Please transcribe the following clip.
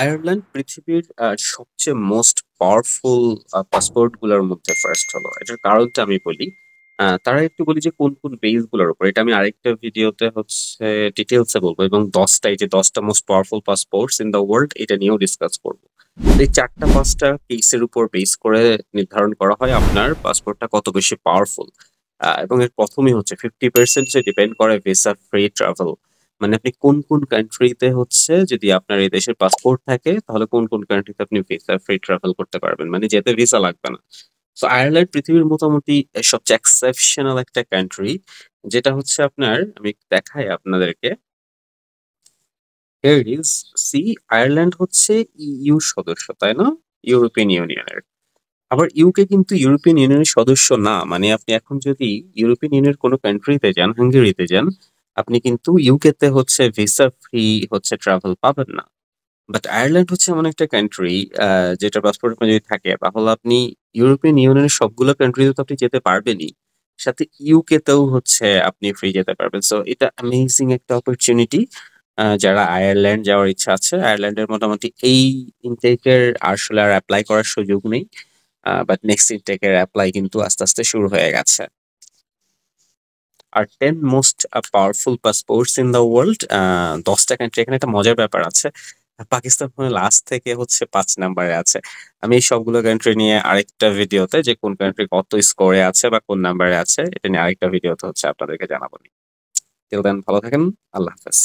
Ireland পৃথিবীর সবচেয়ে most powerful passport গুলোর মধ্যে ফার্স্ট হলো। এটার কারণটা আমি বলি। তারা একটু বলি যে কোন কোন বেস গুলোর উপর, এটা আমি আরেকটা ভিডিওতে হচ্ছে ডিটেলসে বলবো, এবং 10টা most powerful passports in the world এটা নিয়েও ডিসকাস করবো। তো এই 4টা 5টা কেসের উপর বেস করে নির্ধারণ করা হয় আপনার পাসপোর্টটা কত বেশি পাওয়ারফুল। এবং এর প্রথমেই হচ্ছে 50% যে ডিপেন্ড করে ভিসা ফ্রি ট্রাভেল। মানে আপনি কোন কোন কান্ট্রিতে হচ্ছে, যদি আপনার এই দেশের পাসপোর্ট থাকে তাহলে কোন কোন কান্ট্রিতে আপনি ভিসা ফ্রি ট্রাভেল করতে পারবেন, মানে যেতে ভিসা লাগবে না। তো আয়ারল্যান্ড পৃথিবীর মোটামুটি সবচেয়ে এক্সেপশনাল একটা কান্ট্রি, যেটা হচ্ছে আপনার, আমি দেখাই আপনাদেরকে। হিয়ার ইজ, সি, আয়ারল্যান্ড হচ্ছে ইইউ সদস্য, তাই না? ইউরোপিয়ান ইউনিয়নের। আবার ইউকে কিন্তু ইউরোপিয়ান ইউনিয়নের সদস্য না, মানে আপনি এখন যদি ইউরোপিয়ান ইউনিয়নের কোনো কান্ট্রিতে যান, হাঙ্গেরিতে যান, আপনি কিন্তু ইউকে তে হচ্ছে ভিসা ফ্রি হচ্ছে ট্রাভেল পাবেন না। বাট আয়ারল্যান্ড হচ্ছে এমন একটা কান্ট্রি যেটা পাসপোর্ট আপনার যদি থাকে তাহলে আপনি ইউরোপিয়ান ইউনিয়নের সবগুলো কান্ট্রিতে তো আপনি যেতে পারবেনই, সাথে ইউকে তেও হচ্ছে আপনি ফ্রি যেতে পারবেন। সো এটা অ্যামেজিং একটা অপরচুনিটি। যারা আয়ারল্যান্ড যাওয়ার ইচ্ছা আছে, আয়ারল্যান্ডের মোটামুটি এই ইনটেকের আসলে আর অ্যাপ্লাই করার সুযোগ নেই। বাট নেক্সট ইনটেকের অ্যাপ্লাই কিন্তু আস্তে আস্তে শুরু হয়ে গেছে। আর 10 most powerful passports in the world, 10টা কান্ট্রি। এখানে একটা মজার ব্যাপার আছে, পাকিস্তান মানে লাস্ট থেকে হচ্ছে 5 নম্বরে আছে। আমি এই সবগুলো কান্ট্রি নিয়ে আরেকটা ভিডিওতে, যে কোন কান্ট্রি কত স্কোরে আছে বা কোন নাম্বারে আছে, এটা নিয়ে আরেকটা ভিডিওতে হচ্ছে আপনাদেরকে জানাবো। টিল দেন ভালো থাকেন। আল্লাহ হাফেজ।